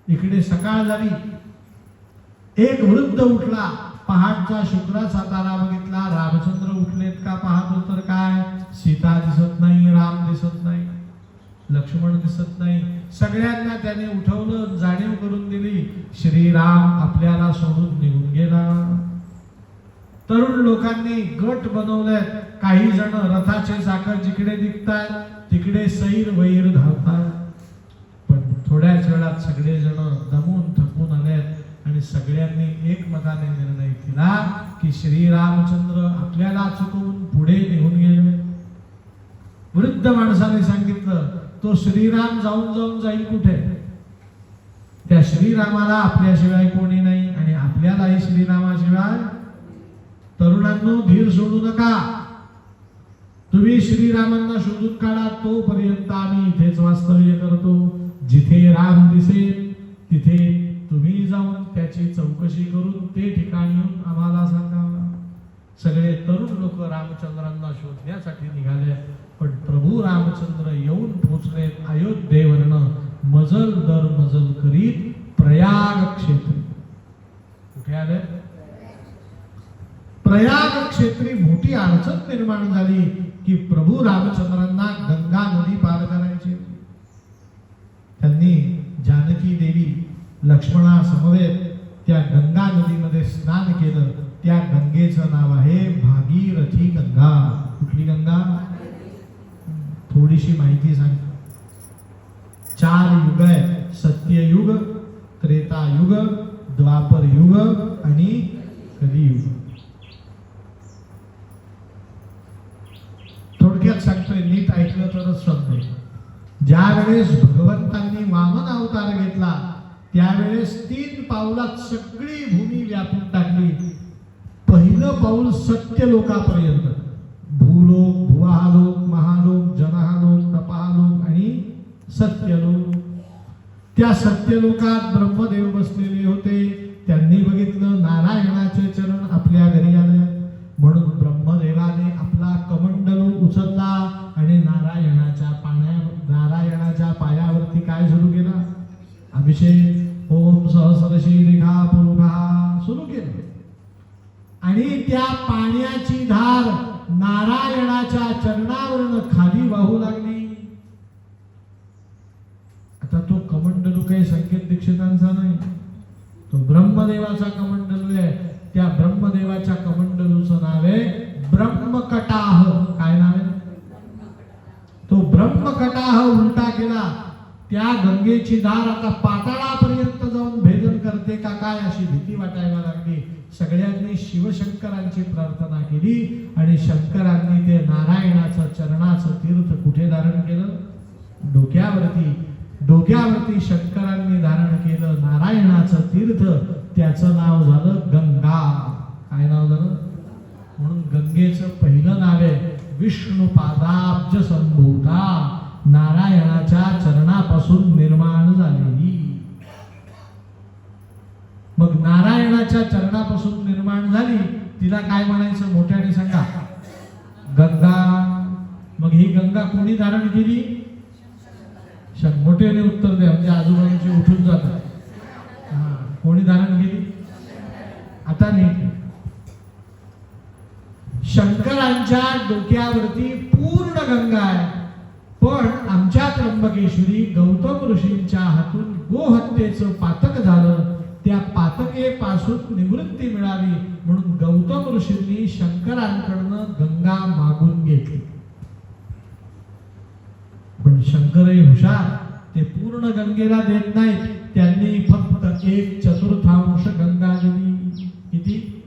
इकडे सकाळ झाली, एक वृद्ध उठला, पहाटचा शुक्राचा तारा बघितला, रामचंद्र उठलेत का पाहतो तर काय, सीता दिसत नाही, राम दिसत नाही, लक्ष्मण दिसत नाही. सगळ्यांना त्याने उठवलं, जाणीव करून दिली, श्रीराम आपल्याला सोडून निघून गेला. तरुण लोकांनी गट बनवले, काही जण रथाचे चाकं जिकडे दिसतात तिकडे सैर वैर धावतात. पण थोड्याच वेळात सगळे जण दमून थकून आलेत आणि सगळ्यांनी एकमताने निर्णय केला की श्रीरामचंद्र आपल्याला चुकवून पुढे निघून गेले. वृद्ध माणसाने सांगितलं, तो श्रीराम जाऊन जाऊन जाईल कुठे, त्या श्रीरामाला आपल्याशिवाय कोणी नाही आणि आपल्यालाही श्रीरामाशिवाय. तरुणांनो, धीर सोडू नका, तुम्ही श्रीरामांना शोधून काढा, तोपर्यंत आम्ही इथेच वास्तव्य करतो. जिथे राम दिसेल तिथे तुम्ही जाऊन त्याची चौकशी करून ते ठिकाण येऊन आम्हाला सांगा. सगळे तरुण लोक रामचंद्रांना शोधण्यासाठी निघाले, पण प्रभू रामचंद्र येऊन पोचले अयोध्येवरनं मजल दर मजल करीत प्रयाग क्षेत्री. कुठे आले? प्रयाग क्षेत्री. मोठी अडचण निर्माण झाली की प्रभू रामचंद्रांना गंगा नदी पार करायची. त्यांनी जानकी देवी लक्ष्मणा समवेत त्या गंगा नदीमध्ये स्नान केलं. त्या गंगेचं नाव आहे भागीरथी गंगा. कुठली गंगा? थोडीशी माहिती सांगतो. 4 युग आहेत, सत्ययुग, त्रेतायुग, द्वापर युग आणि कलियुग. थोडक्यात सांगतोय, नीट ऐकलं तरच समजेल. ज्या वेळेस भगवंतांनी वामन अवतार घेतला त्यावेळेस 3 पावलात सगळी भूमी व्यापून टाकली. पहिलं पाऊल सत्यलोकापर्यंत, भूलोक, भुवालोक, महालोक, जनहालोक, तपालोक आणि सत्यलोक. त्या सत्यलोकात ब्रह्मदेव बसलेले होते. त्यांनी बघितलं नारायणाचे चरण आपल्या घरी आले, म्हणून ब्रह्मदेवाने आपला कमंडलू उचलला आणि नारायणाच्या पायावरती काय सुरू केला? अभिषेक. ओम सहस्रशीलिका पुरुषा सुरू केलं आणि त्या पाण्याची धार नारायणाच्या चरणावरून खाली वाहू लागली. आता तो कमंडलू काही संकेत दीक्षितांचा नाही, तो ब्रह्मदेवाचा कमंडलू आहे. त्या ब्रह्मदेवाच्या कमंडलूचं नाव आहे ब्रह्मकटाह. काय नाव आहे? तो ब्रह्मकटाह उलटा केला. त्या गंगेची धार आता पाताळापर्यंत जाऊन भेदन करते का काय अशी भीती वाटायला लागली. सगळ्यांनी शिवशंकरांची प्रार्थना केली आणि शंकरांनी ते नारायणाचं चरणाचं तीर्थ कुठे धारण केलं? डोक्यावरती. डोक्यावरती शंकरांनी धारण केलं नारायणाचं तीर्थ. त्याचं नाव झालं गंगा. काय नाव झालं? म्हणून गंगेचं पहिलं नाव आहे विष्णुपादाब्ज संभूता, नारायणाच्या चरणापासून निर्माण झालेली. मग नारायणाच्या चरणापासून निर्माण झाली, तिला काय म्हणायचं? मोठ्याने सांगा. गंगा. मग ही गंगा कोणी धारण केली? मोठ्याने उत्तर द्या, म्हणजे आजूबाजूचे उठून जातात. कोणी धारण केली? आता नीट. शंकरांच्या डोक्यावरती पूर्ण गंगा आहे, पण आमच्या त्र्यंबकेश्वरी गौतम ऋषींच्या हातून गोहत्येचं पातक झालं. त्या पातकेपासून निवृत्ती मिळावी म्हणून गौतम ऋषींनी शंकरांकडनं गंगा मागून घेतली. पण शंकरही हुशार, ते पूर्ण गंगेला देत नाहीत. त्यांनी फक्त 1/4 गंगा दिली. किती?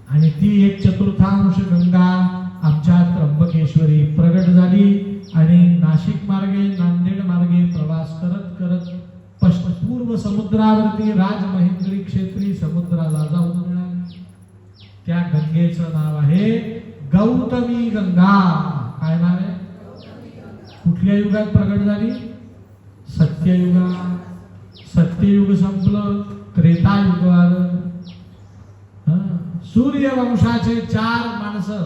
आणि ती 1/4 गंगा आमच्या त्र्यंबकेश्वरी प्रगट झाली आणि नाशिक मार्गे, नांदेड मार्गे प्रवास करत करत पूर्व समुद्रावरती राजमहेंद्री क्षेत्री समुद्राला जाऊन मिळाली. त्या गंगेचं नाव आहे गौतमी गंगा. काय नाव आहे? कुठल्या युगात प्रगट झाली? सत्ययुगात. सत्ययुग संपलं, त्रेतायुग आलं. सूर्यवंशाचे 4 माणसं,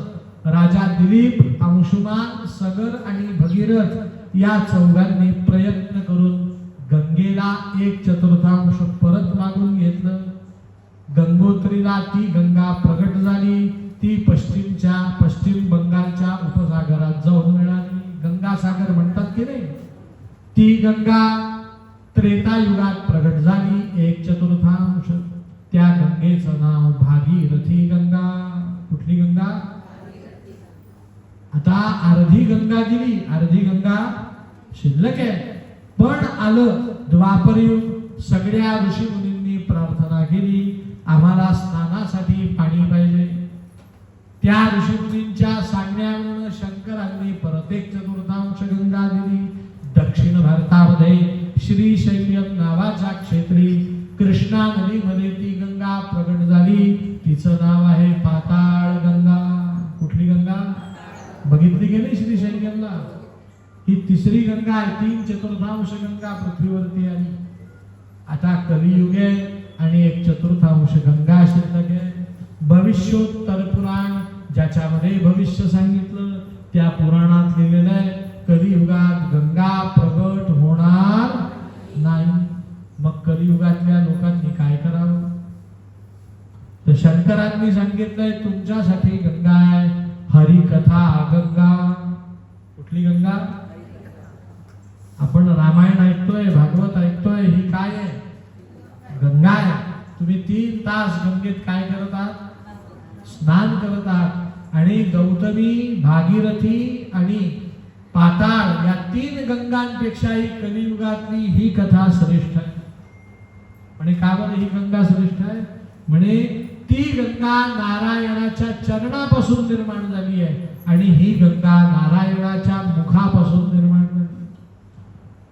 राजा दिलीप, अंशुमान, सगर आणि भगीरथ, या 4घांनी प्रयत्न करून गंगेला 1/4 परत मागून घेतलं. गंगोत्रीला ती गंगा प्रगट झाली. ती पश्चिम बंगालच्या उपसागरात जाऊन मिळाली. गंगासागर म्हणतात की नाही, ती गंगा त्रेतायुगात प्रगट झाली 1/4. त्या गंगेचं नाव भागीरथी गंगा. कुठली गंगा? आता अर्धी गंगा गेली, अर्धी गंगा शिल्लक आहे. पण आलं द्वापरयुग. सगळ्या ऋषी मुनींनी प्रार्थना केली, आम्हाला स्नानासाठी पाणी पाहिजे. त्या ऋषी मुनींच्या सांगण्यावरून शंकरांनी परत 1/4 गंगा दिली. दक्षिण भारतामध्ये श्रीशैल्यम नावाच्या क्षेत्री कृष्णा नदीमध्ये ती गंगा प्रगट झाली. तिचं नाव आहे पाताळ गंगा. कुठली गंगा? बघितली गेली श्रीशैल्यमला. ही तिसरी गंगा आहे. 3/4 गंगा पृथ्वीवरती आली. आता कलियुग आहे आणि 1/4 गंगा शिल्लक आहे. भविष्योत्तर पुराण ज्याच्यामध्ये भविष्य सांगितलं, त्या पुराणात लिहिलेलं आहे कलियुगात गंगा प्रगट होणार नाही. मग कलियुगातल्या लोकांनी काय करावं? तर शंकरांनी सांगितलंय तुमच्यासाठी गंगा आहे हरिकथा गंगा. कुठली गंगा? आपण रामायण ऐकतोय, भागवत ऐकतोय, ही काय आहे? गंगा आहे. तुम्ही 3 तास गंगेत काय करत आहात? स्नान करत आहात. आणि गौतमी, भागीरथी आणि पाताळ या 3 गंगांपेक्षाही कलियुगातली ही कथा श्रेष्ठ आहे. म्हणे का बरं ही गंगा श्रेष्ठ आहे? म्हणे ती गंगा नारायणाच्या चरणापासून निर्माण झाली आहे आणि ही गंगा नारायणाच्या मुखापासून निर्माण झाली.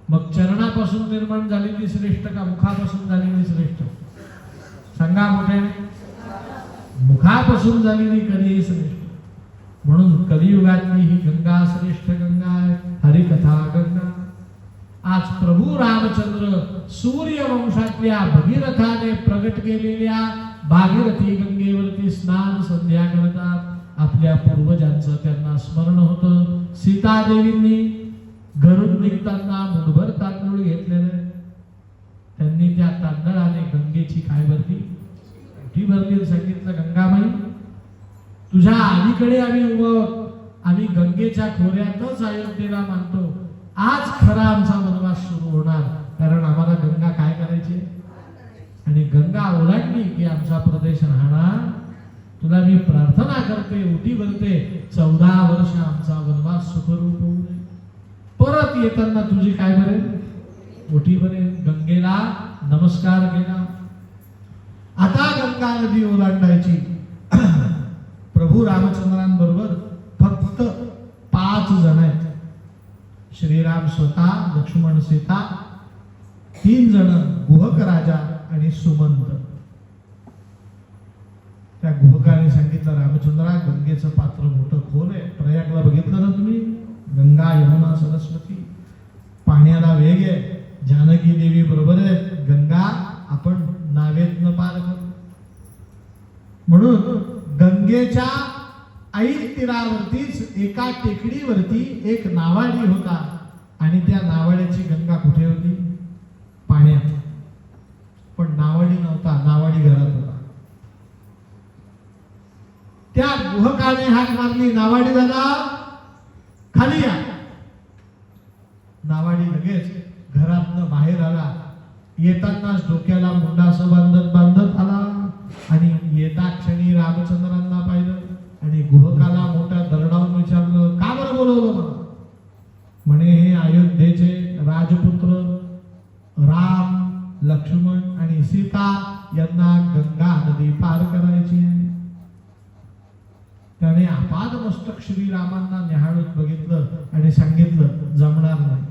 मग चरणापासून निर्माण झालेली श्रेष्ठ का मुखापासून झालेली श्रेष्ठ? सांगा मोठ्याने. मुखापासून झालेली कधी श्रेष्ठ. म्हणून कलियुगातली ही गंगा श्रेष्ठ गंगा आहे, हरिकथा गंगा. आज प्रभू रामचंद्र सूर्यवंशातल्या भगीरथाने प्रगट केलेल्या भागीरथी गंगेवरती स्नान संध्या करतात. आपल्या पूर्वजांचं त्यांना स्मरण होतं. सीतादेवींनी घरून निघताना मुठभर तांदूळ घेतलेले. त्यांनी त्या तांदळाने गंगेची काय भरली? ती भरली. सांगितलं गंगामाई तुझ्या अलीकडे आम्ही उभं, आम्ही गंगेच्या खोऱ्यातच अयोध्येला मानतो. आज खरा आमचा वनवास सुरू होणार, कारण आम्हाला गंगा काय करायची आणि गंगा ओलांडली की आमचा प्रदेश राहणार. तुला मी प्रार्थना करते, उठी भरते, 14 वर्ष आमचा वनवास सुखरूप होऊ दे. परत येताना तुझी काय भरेल? ओटी भरेल. गंगेला नमस्कार केला. आता गंगा नदी ओलांडायची. प्रभू रामचंद्रांबरोबर फक्त 5 जण आहेत. श्रीराम स्वतः, लक्ष्मण सीता, 3 जण गुहक राजा आणि सुमंत. त्या गुहकाने सांगितलं रामचंद्रा गंगेचं पात्र मोठं खोल आहे. प्रयागला बघितलं ना तुम्ही, गंगा यमुना सरस्वती, पाण्याला वेग आहे. जानकी देवी बरोबर आहे. गंगा आपण नावेतनं पार करू. म्हणून गंगेच्या ऐन तीरावरतीच एका टेकडीवरती एक नावाडी होता आणि त्या नावाड्याची गंगा कुठे होती? पाण्यात. पण नावाडी नव्हता, नावाडी घरात होता. त्या गुहकाने हाक मारली, नावाडी दादा खाली या. नावाडी लगेच घरातनं बाहेर आला. येतानाच डोक्याला मुंडासं बांधत आला आणि येता क्षणी रामचंद्रांना पाहिलं आणि गुहकाला मोठ्या दरडावून विचारलं, का बरं बोलवलं मला? म्हणे हे अयोध्येचे राजपुत्र राम, लक्ष्मण आणि सीता यांना गंगा नदी पार करायची आहे. त्याने आपाद मस्तक श्रीरामांना न्याहाळून बघितलं आणि सांगितलं जमणार नाही.